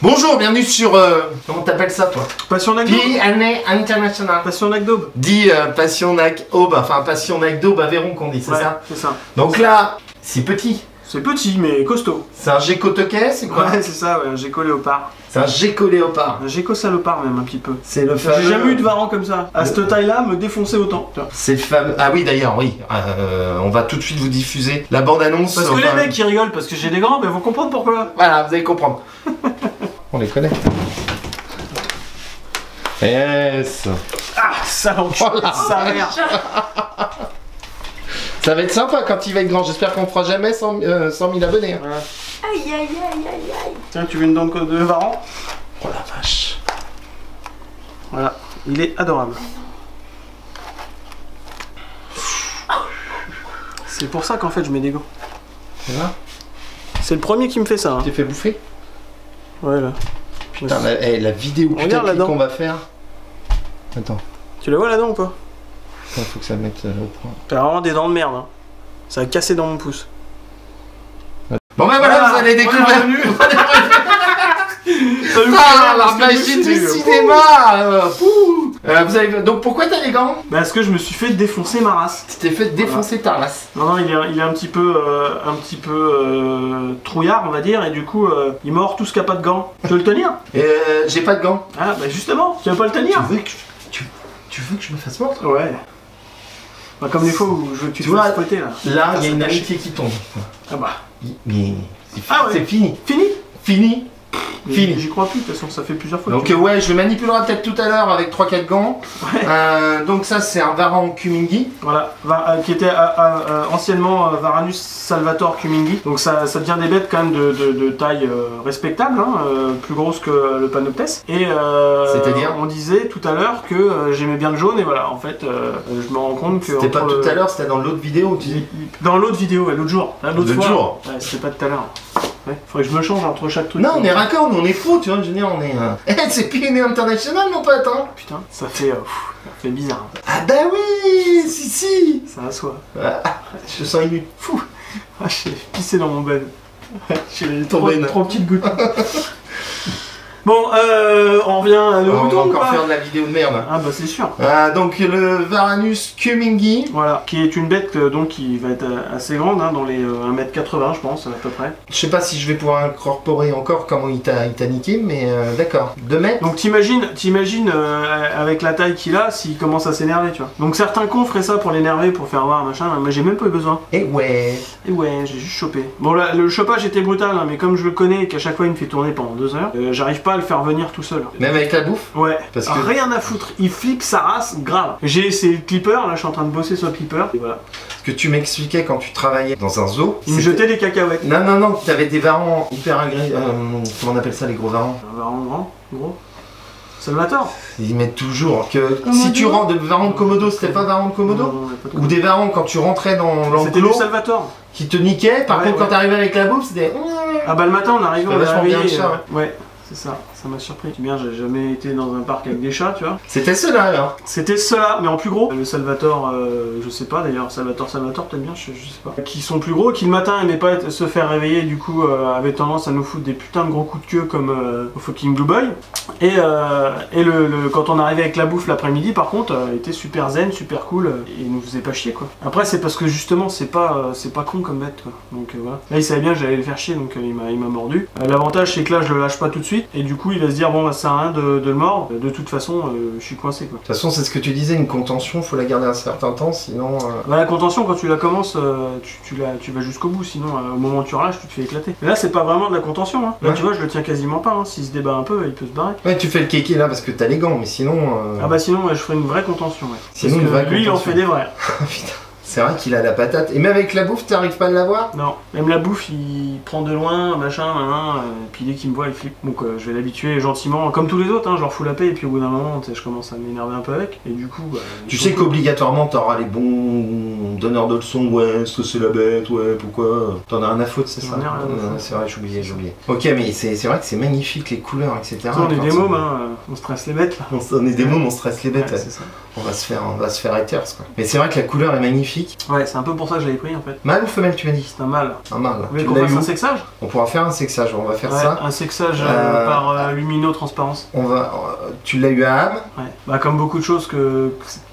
Bonjour, bienvenue sur... comment t'appelles ça, toi? Passion Nac d'Aube. P&A International. Passion Nac d'Aube. Dit Passion Nac d'Aube, enfin Passion Nac d'Aube Aveyron qu'on dit, c'est ça? C'est ça. Donc là, c'est petit. C'est petit, mais costaud. C'est un gecko toquet, c'est quoi? Ouais, c'est ça, ouais, un gecko léopard. C'est un gecko léopard. Un gecko salopard, même, un petit peu. C'est le fameux... J'ai jamais eu de varan comme ça. À cette taille-là, me défoncer autant. C'est le fameux... Ah oui, d'ailleurs, oui. On va tout de suite vous diffuser la bande-annonce. Parce que les mecs qui rigolent parce que j'ai des grands, mais vont comprendre pourquoi. Voilà, vous allez comprendre. On les connaît. Yes. Ah, ça Voilà. Ça merde. Ça va être sympa quand il va être grand. J'espère qu'on fera jamais 100 000 abonnés. Hein. Voilà. Aïe aïe aïe aïe aïe. Tiens, tu veux une dent de varan? Oh la vache. Voilà, il est adorable. C'est pour ça qu'en fait je mets des gants. Voilà. C'est le premier qui me fait ça. Hein. T'es fait bouffer? Ouais, là. Putain, la vidéo Regarde la dent qu'on va faire. Attends, Tu la vois la dent ou pas? il faut que ça mette au point. T'as vraiment des dents de merde. Hein. Ça a cassé dans mon pouce. Bon ben voilà, vous allez découvrir. Ah, la magie du cinéma. Vous avez... Donc pourquoi t'as les gants? Parce que je me suis fait défoncer ma race. Tu t'es fait défoncer ta race. Non, il est un petit peu, trouillard, on va dire, et du coup, il mord tout ce qui a pas de gants. Tu veux le tenir? J'ai pas de gants. Ah, bah justement, tu veux pas le tenir? Tu veux que je me fasse mordre? Ouais. Bah, comme les fois où je veux que tu te vois, fasses fouetter, là. Là, il y a une amitié qui tombe. Ah bah. Mais Ah ouais. c'est fini. Fini? Fini. Fini. J'y crois plus, de toute façon, ça fait plusieurs fois. Donc ouais, je le manipulerai peut-être tout à l'heure avec 3-4 gants. Ouais. Donc ça, c'est un Varan Kumingui. Voilà, qui était anciennement Varanus Salvator Kumingui. Donc ça devient des bêtes quand même de taille respectable, hein, plus grosse que le Panoptes. Et c'est-à-dire on disait tout à l'heure que j'aimais bien le jaune, et voilà, en fait, je me rends compte que... C'était pas tout à l'heure, c'était dans l'autre vidéo, tu dis. Dans l'autre vidéo, ouais, l'autre jour. L'autre jour. Ouais, c'était pas tout à l'heure. Ouais, faudrait que je me change entre chaque truc. Non, on est raccord, nous on est faux, tu vois, je veux dire, on est... c'est P&A International, mon pote, hein. Putain, ça fait bizarre. Ah bah oui, si. Ça assoit. Je sens ému. Fou. Ah, j'ai pissé dans mon ben. J'ai Tombé. trop petites gouttes. Bon, on revient à nos On va moutons ou encore pas? faire de la vidéo de merde. Ah bah c'est sûr. Donc le Varanus Kumingui. Voilà, qui est une bête donc qui va être assez grande, hein, dans les 1m80 je pense, à peu près. Je sais pas si je vais pouvoir incorporer encore comment il t'a niqué, mais d'accord. 2 mètres. Donc t'imagines avec la taille qu'il a, s'il commence à s'énerver, tu vois. Donc certains cons feraient ça pour l'énerver, pour faire voir machin, mais j'ai même pas eu besoin. Et ouais. Et ouais, j'ai juste chopé. Bon là, le chopage était brutal, hein, mais comme je le connais et qu'à chaque fois il me fait tourner pendant 2 heures, j'arrive pas à le faire venir tout seul. Même avec la bouffe? Ouais, parce que... rien à foutre, il flippe sa race grave. J'ai ces clippers, là je suis en train de bosser sur le clipper, et voilà. Ce que tu m'expliquais quand tu travaillais dans un zoo. Il me jetait des cacahuètes. Non, t'avais des varans hyper agressifs. Comment on appelle ça, les gros varans? Un varan grand, gros. Salvatore. Ils mettent toujours que Komodo. si tu rentres de varans de Komodo, c'était pas varans de Komodo? Non, pas de Ou des varans quand tu rentrais dans C'était du l'enclos Salvatore. qui te niquaient, par Ouais, contre ouais. quand t'arrivais avec la bouffe, c'était... Ah bah le matin on arrivait, Ça on fait est vachement bien réveillé. le chat, Ouais, c'est ça m'a surpris. C'est bien, j'ai jamais été dans un parc avec des chats, tu vois. C'était ceux-là alors. C'était ceux-là, mais en plus gros. Le Salvatore, je sais pas d'ailleurs, Salvatore peut-être bien, je sais pas. Qui sont plus gros, qui le matin aimaient pas se faire réveiller, du coup avaient tendance à nous foutre des putains de gros coups de queue comme au fucking Blue Boy. Et quand on arrivait avec la bouffe l'après-midi, par contre, était super zen, super cool, et il nous faisait pas chier quoi. Après c'est parce que justement c'est pas con comme bête quoi. Donc voilà. Là il savait bien que j'allais le faire chier, donc il m'a mordu. L'avantage c'est que là je le lâche pas tout de suite, et du coup il va se dire bon bah ça sert à rien de le mordre, de toute façon je suis coincé quoi. De toute façon c'est ce que tu disais, une contention, faut la garder un certain temps, sinon... Bah, la contention quand tu la commences, tu vas jusqu'au bout, sinon au moment où tu relâches tu te fais éclater. Mais là c'est pas vraiment de la contention, hein. Là Ouais. tu vois je le tiens quasiment pas, hein. S'il se débat un peu il peut se barrer. Ouais, tu fais le kéké là parce que t'as les gants, mais sinon... Ah bah sinon ouais, je ferais une vraie contention, ouais. Sinon, Parce une que vraie lui il en contention. fait des vrais. Putain, c'est vrai qu'il a la patate. Et même avec la bouffe, t'arrives pas à l'avoir? Non, même la bouffe il prend de loin, machin, et puis dès qu'il me voit il flippe. Donc je vais l'habituer gentiment, comme tous les autres, hein, je leur fous la paix, et puis au bout d'un moment je commence à m'énerver un peu avec, et du coup... Tu sais qu'obligatoirement t'auras les bons donneurs de leçons, ouais, est-ce que c'est la bête, ouais, pourquoi? T'en as rien à foutre, c'est ça? J'en ai rien à foutre. C'est vrai, j'oubliais. Ok, mais c'est vrai que c'est magnifique, les couleurs, etc. on est Quand des mômes, hein, on stresse les bêtes là. On est des mômes, on stresse les bêtes. Ouais, c'est ça. On va se faire haters quoi. Mais c'est vrai que la couleur est magnifique. scientifique. Ouais, c'est un peu pour ça que je l'avais pris en fait. Mâle ou femelle, tu m'as dit? C'est un mâle. Un mâle. Vous voulez Tu qu'on l'as fasse eu un où? sexage? On pourra faire un sexage, on va faire Ouais, ça. un sexage par luminotransparence. On va, tu l'as eu à âme. Ouais. Bah comme beaucoup de choses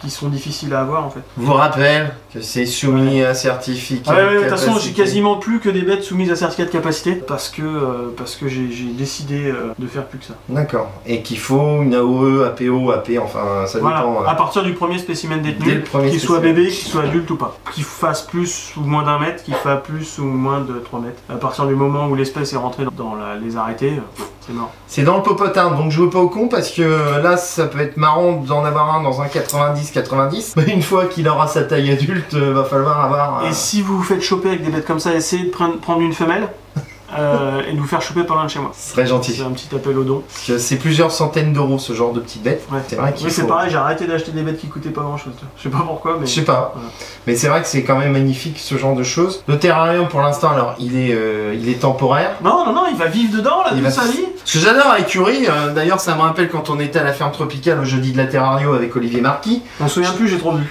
qui sont difficiles à avoir en fait. Je vous rappelle que c'est soumis à certificat. Ouais, de toute façon, j'ai capacité. quasiment plus que des bêtes soumises à certificat de capacité parce que j'ai décidé de faire plus que ça. D'accord. Et qu'il faut une AOE, APO, AP, enfin ça Voilà, dépend. à partir du premier spécimen Dès détenu, le premier qu'il soit spécimen. bébé, qu'il soit adulte ou pas. Qu'il fasse plus ou moins d'1 mètre, qu'il fasse plus ou moins de 3 mètres. À partir du moment où l'espèce est rentrée dans les arrêtés, c'est mort. C'est dans le popotin, donc jouez pas au con parce que là ça peut être marrant d'en avoir un dans un 90-90. Mais une fois qu'il aura sa taille adulte, va falloir avoir. Et si vous vous faites choper avec des bêtes comme ça, essayez de prendre une femelle et de vous faire choper pas loin de chez moi. Ce serait gentil. C'est un petit appel au don. Parce que c'est plusieurs centaines d'euros ce genre de petites bêtes. Ouais. C'est vrai qu'il Oui, c'est faut- pareil, j'ai arrêté d'acheter des bêtes qui coûtaient pas grand chose. Je sais pas pourquoi, mais. Je sais pas. Voilà. Mais c'est vrai que c'est quand même magnifique ce genre de choses. Le terrarium pour l'instant, alors il est temporaire. Non, il va vivre dedans là, Il toute va- sa vie. Ce que j'adore avec Curie, d'ailleurs ça me rappelle quand on était à la ferme tropicale au jeudi de la Terrario avec Olivier Marquis. On se souvient plus, j'ai trop vu.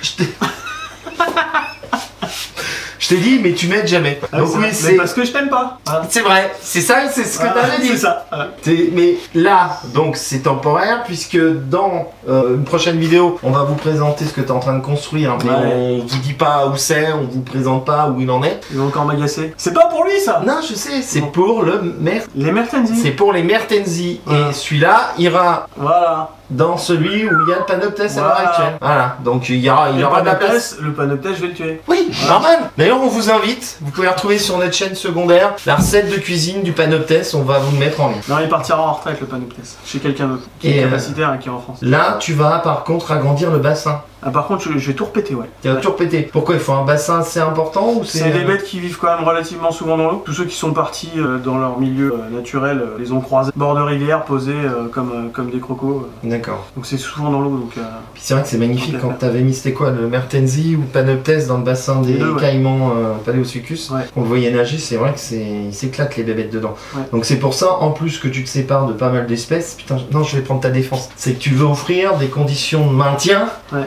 Je t'ai dit, mais tu m'aides jamais. Donc oui, Mais c'est. parce que je t'aime pas. Voilà. C'est vrai, c'est ça, c'est ce que Voilà, t'avais dit. C'est ça. Voilà. Mais là, donc c'est temporaire, puisque dans une prochaine vidéo, on va vous présenter ce que tu es en train de construire. Mais Ouais. on vous dit pas où c'est, on vous présente pas où il en est. Il va encore m'agacer. C'est pas pour lui ça. Non, je sais, c'est Non. pour le Les Mertensi. c'est pour les Mertensi. Voilà. Et celui-là ira Voilà. dans celui où il y a le panoptes à l'heure Voilà. actuelle. Voilà, donc il y aura de la place. Le panoptes, je vais le tuer. Oui, normal. D'ailleurs, on vous invite. Vous pouvez retrouver sur notre chaîne secondaire la recette de cuisine du panoptes. On va vous le mettre en ligne. Non, il partira en retraite le panoptes. Chez quelqu'un d'autre. Qui Et, est capacitaire et qui est en France. Là, tu vas par contre agrandir le bassin. Ah, par contre, je vais tout repéter, ouais. Tu vas tout repéter. Pourquoi il faut un bassin assez important ou C'est des bêtes qui vivent quand même relativement souvent dans l'eau. Tous ceux qui sont partis dans leur milieu naturel les ont croisés. Bord de rivière, posés comme des crocos. D'accord. Donc c'est souvent dans l'eau. Donc, Puis c'est vrai que c'est magnifique Ok. quand t'avais mis, c'était quoi, le Mertensi ou Panoptes dans le bassin des Les deux, ouais. caïmans Paléosucus. Ouais. On le voyait nager, c'est vrai que ils s'éclatent les bébêtes dedans. Ouais. Donc c'est pour ça, en plus que tu te sépares de pas mal d'espèces, putain, non, je vais prendre ta défense. C'est que tu veux offrir des conditions de maintien Ouais.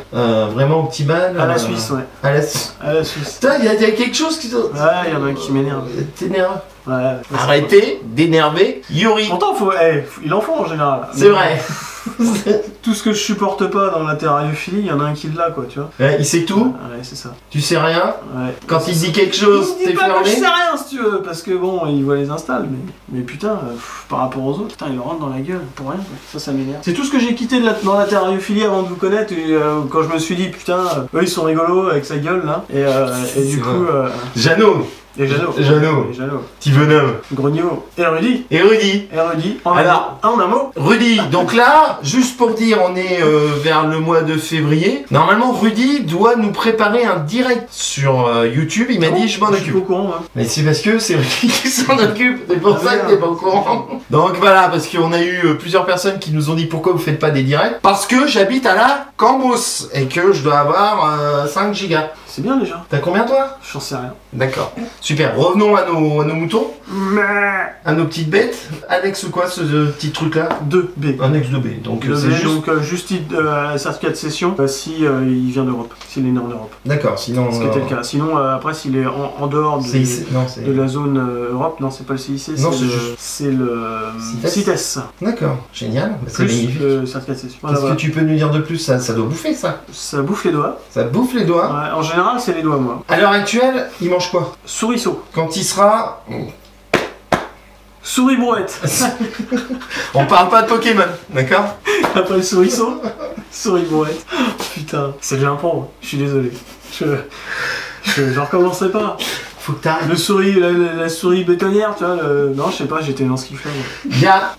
vraiment optimales. à la Suisse, ouais. À la Suisse. À la Suisse. Putain, il y a quelque chose qui te. Ouais, il y en a un qui m'énerve. T'énerve. Ouais. Arrêtez d'énerver Yuri. Pourtant, il en faut en général. C'est vrai. Tout ce que je supporte pas dans la terrariophilie, il y en a un qui l'a, quoi, tu vois. Ouais, il sait tout, Ouais, c'est ça. tu sais rien. Ouais. Quand il dit quelque chose, Il t'es dit pas que je fermé. sais rien, si tu veux, parce que bon, il voit les installs, mais putain, par rapport aux autres, putain, il le rentre dans la gueule, pour rien, quoi. Ça m'énerve. C'est tout ce que j'ai quitté dans la terrariophilie avant de vous connaître, et quand je me suis dit, putain, eux ils sont rigolos avec sa gueule, là, et du C'est coup, Jeannot, et Jeannot. Jeannot. Et Jeannot. petit bonhomme. Grogno. Et Rudy. Et Rudy. Et Rudy. En Alors. un mot. Rudy, donc là, juste pour dire, on est vers le mois de février. Normalement, Rudy doit nous préparer un direct sur YouTube. Il m'a dit, je m'en suis pas occupe. au courant, moi. Mais c'est parce que c'est Rudy qui s'en occupe. C'est pour Ah, ça que merde. t'es pas au courant. Donc voilà, parce qu'on a eu plusieurs personnes qui nous ont dit pourquoi vous faites pas des directs. Parce que j'habite à la Cambrousse et que je dois avoir 5 gigas. C'est bien déjà. T'as combien toi? J'en sais rien. D'accord. Super. Revenons à nos moutons, à nos petites bêtes. Annexe quoi ce petit truc là? 2B. Annexe 2B. Donc c'est juste. Donc juste certificat de session si il vient d'Europe, s'il est né en Europe. D'accord. Sinon. Ce qui était le cas. Sinon après s'il est en dehors de, CIC. Non, c'est. de la zone Europe, non c'est pas le CIC, Non, c'est c'est juste- c'est le CITES. D'accord. Génial. Bah, c'est Plus magnifique. le certificat de session. Voilà, Qu'est-ce voilà. que tu peux nous dire de plus? Ça doit bouffer ça. Ça bouffe les doigts. Ça bouffe les doigts. Ouais, en général c'est les doigts moi. À l'heure actuelle, il mange quoi? Souriceau. Quand il sera. Souris brouette. On parle pas de Pokémon, d'accord? Après le souriceau, souris brouette. Putain, c'est déjà un pro. Je suis désolé. Je recommencerai pas. Faut que t'arrêtes. Le souris, la souris bétonnière, tu vois, non, je sais pas, j'étais dans ce qu'il fait.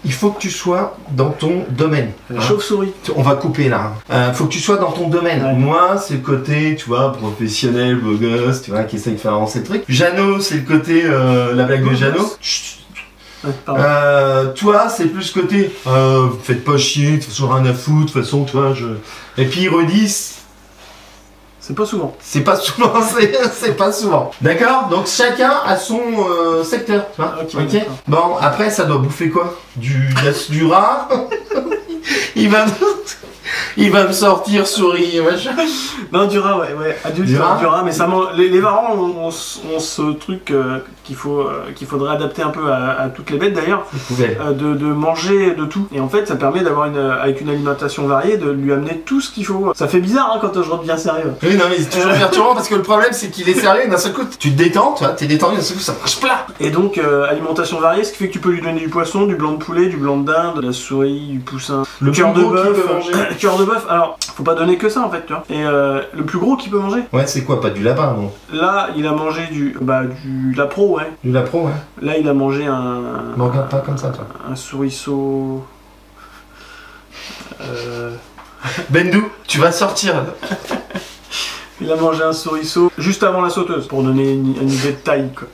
Il faut que tu sois dans ton domaine. La Hein. chauve-souris. On va couper là. Faut que tu sois dans ton domaine. Ouais. Moi, c'est le côté, tu vois, professionnel, beau gosse, tu vois, qui essaye de faire avancer le truc. Jeannot, c'est le côté, la blague de Beau Jeannot. gosse. Chut. Ouais, pardon. Toi, c'est plus côté, faites pas chier, de toute façon rien à foutre, de toute façon, tu vois, Et puis Rudy, C'est pas souvent. c'est pas souvent, c'est pas souvent. D'accord? Donc chacun a son secteur, tu vois. Ok, Ok. d'accord. Bon, après, ça doit bouffer quoi? Du rat. Il va. Il va me sortir souris, machin. Non, du rat, ouais. Adulte, Du rat. du rat, mais ça mange. Les varans ont ce truc qu'il faudrait adapter un peu à toutes les bêtes d'ailleurs, de manger de tout. Et en fait, ça permet d'avoir avec une alimentation variée, de lui amener tout ce qu'il faut. Ça fait bizarre hein, quand je redeviens sérieux. Oui, non, mais c'est toujours perturbant parce que le problème c'est qu'il est sérieux et d'un seul coup tu te détends, tu vois, t'es détendu, d'un seul coup ça marche plat. Et donc, alimentation variée, ce qui fait que tu peux lui donner du poisson, du blanc de poulet, du blanc de dinde, de la souris, du poussin, Le cœur de plus gros qu'il bœuf. peut manger. Cœur de bœuf, alors, faut pas donner que ça en fait, tu vois. Et le plus gros qu'il peut manger, Ouais, c'est quoi, pas du lapin, non? là, il a mangé du lapro, ouais. Du lapro, ouais. Là, il a mangé Me regarde pas comme ça, toi. un souriceau. Bendou, tu vas sortir. Il a mangé un souriceau juste avant la sauteuse, pour donner une idée de taille, quoi.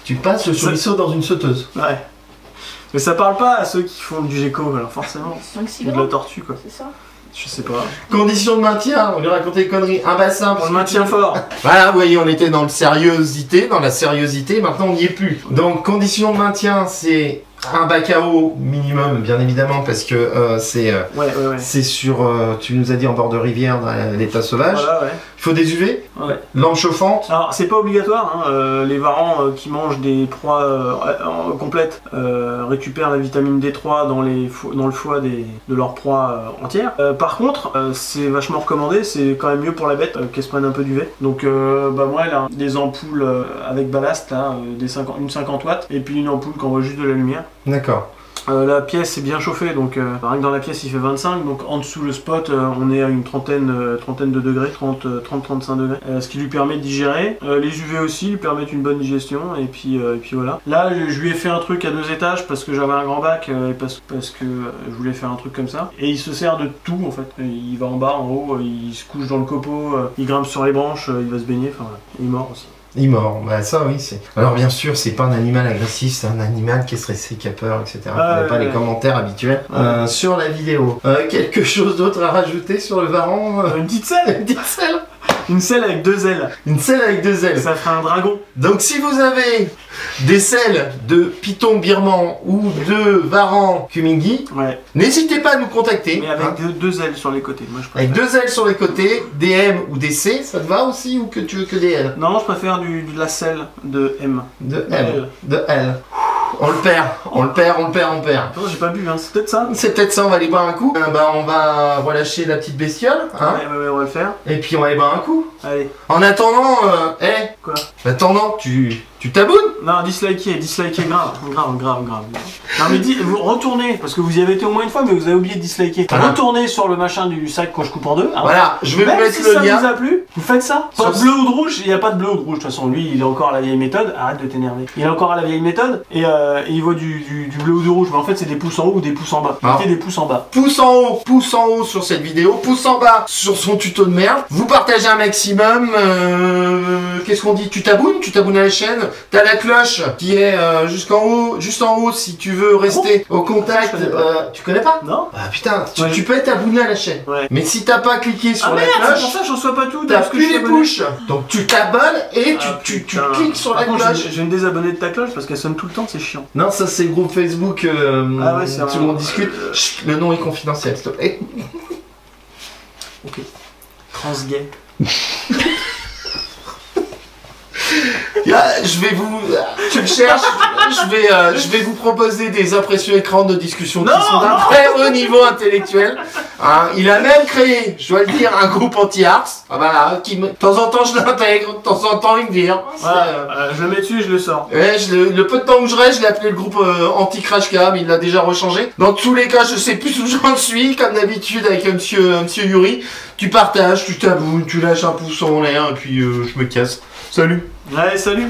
Tu passes le souriceau dans une sauteuse. Ouais. Mais ça parle pas à ceux qui font du gecko, alors forcément. 5-6 Ou de la grammes, tortue, quoi. c'est ça? Je sais pas. Conditions de maintien, on lui racontait des conneries. Un bassin. On le maintient fort. Voilà, vous voyez, on était dans la sériosité, maintenant on n'y est plus. Donc, conditions de maintien, c'est un bac à eau minimum, bien évidemment, parce que Ouais. c'est sur, tu nous as dit, en bord de rivière, dans l'état sauvage. Voilà, ouais. Il faut des UV, Ouais. lampe chauffante. Alors, c'est pas obligatoire, hein. Les varans qui mangent des proies complètes récupèrent la vitamine D3 dans le foie de leur proie entière. Par contre, c'est vachement recommandé, c'est quand même mieux pour la bête qu'elle se prenne un peu d'UV. Donc, moi, elle a des ampoules avec ballast, là, une 50 watts, et puis une ampoule qui envoie juste de la lumière. D'accord. La pièce est bien chauffée, donc rien que dans la pièce il fait 25, donc en dessous le spot on est à une trentaine de degrés, 30-35 degrés, ce qui lui permet de digérer. Les UV aussi lui permettent une bonne digestion, et puis voilà. Là je lui ai fait un truc à 2 étages parce que j'avais un grand bac, et parce que je voulais faire un truc comme ça. Et il se sert de tout en fait, il va en bas, en haut, il se couche dans le copeau, il grimpe sur les branches, il va se baigner, enfin voilà. Il est mort aussi. Il mord, bah ça oui c'est. Alors bien sûr c'est pas un animal agressif, c'est un animal qui est stressé, qui a peur, etc. On n'a pas les commentaires habituels sur la vidéo. Quelque chose d'autre à rajouter sur le varan? Une petite selle. Une petite selle. Une selle avec 2 ailes. Une selle avec 2 ailes. Ça ferait un dragon. Donc si vous avez des selles de python birman ou de varan kumingi, Ouais. n'hésitez pas à nous contacter. Mais avec 2 ailes sur les côtés. Moi je préfère. Avec 2 ailes sur les côtés, des M ou des C, ça te va aussi ou que tu veux que des L? Non, je préfère de la selle de M. De M. De L. On le perd. Attends, j'ai pas bu, hein. C'est peut-être ça. C'est peut-être ça, on va aller boire un coup. On va relâcher la petite bestiole, hein. Ouais, on va le faire. Et puis on va aller boire un coup. Allez. En attendant, Quoi? en attendant, tu t'abonnes? Non, dislikez grave. Non mais vous retournez, parce que vous y avez été au moins une fois, mais vous avez oublié de disliker. Voilà. Retournez sur le machin du sac quand je coupe en deux. Hein. Voilà, je vais vous Même mettre si le ça lien. vous a plu, vous faites ça. Pas de Sur- bleu ou de rouge, il n'y a pas de bleu ou de rouge. De toute façon, lui, il est encore à la vieille méthode. Arrête de t'énerver. Il est encore à la vieille méthode, et il voit du bleu ou du rouge, mais en fait, c'est des pouces en haut ou des pouces en bas. Ah. Mettez des pouces en bas. Pouce en haut sur cette vidéo, pouce en bas sur son tuto de merde. Vous partagez un maximum. Qu'est-ce qu'on dit? Tu t'abonnes à la chaîne. T'as la cloche qui est juste en haut si tu veux rester au contact. Je connais pas. Tu connais pas? Non? Ah putain, Ouais. tu peux être abonné à la chaîne. Ouais. Mais si t'as pas cliqué sur Ah la merde, c'est cloche, pour ça que je reçois pas tout. t'as parce que je plus suis les abonné. push. Donc tu t'abonnes et Ah, tu putain. cliques sur la Par contre, cloche. je vais me désabonner de ta cloche parce qu'elle sonne tout le temps, c'est chiant. Non, ça c'est le groupe Facebook. Ah ouais, c'est tout le un- monde discute. Chut, le nom est confidentiel, s'il te plaît. Ok. Transgay. Je vais vous. Tu me cherches. Je vais vous proposer des impressions écran de discussion qui Non, sont d'un non. très haut niveau intellectuel. Hein, il a même créé, je dois le dire, un groupe anti-arts. Ah voilà, de temps en temps je l'intègre, de temps en temps il me vire. Voilà, je le mets dessus et je le sors. Ouais, le peu de temps où je reste, je l'ai appelé le groupe anti-crash cam, il l'a déjà rechangé. Dans tous les cas, je sais plus où j'en suis, comme d'habitude avec monsieur Yuri. Tu partages, tu t'abonnes, tu lâches un pouce en l'air et puis je me casse. Salut. Allez, salut.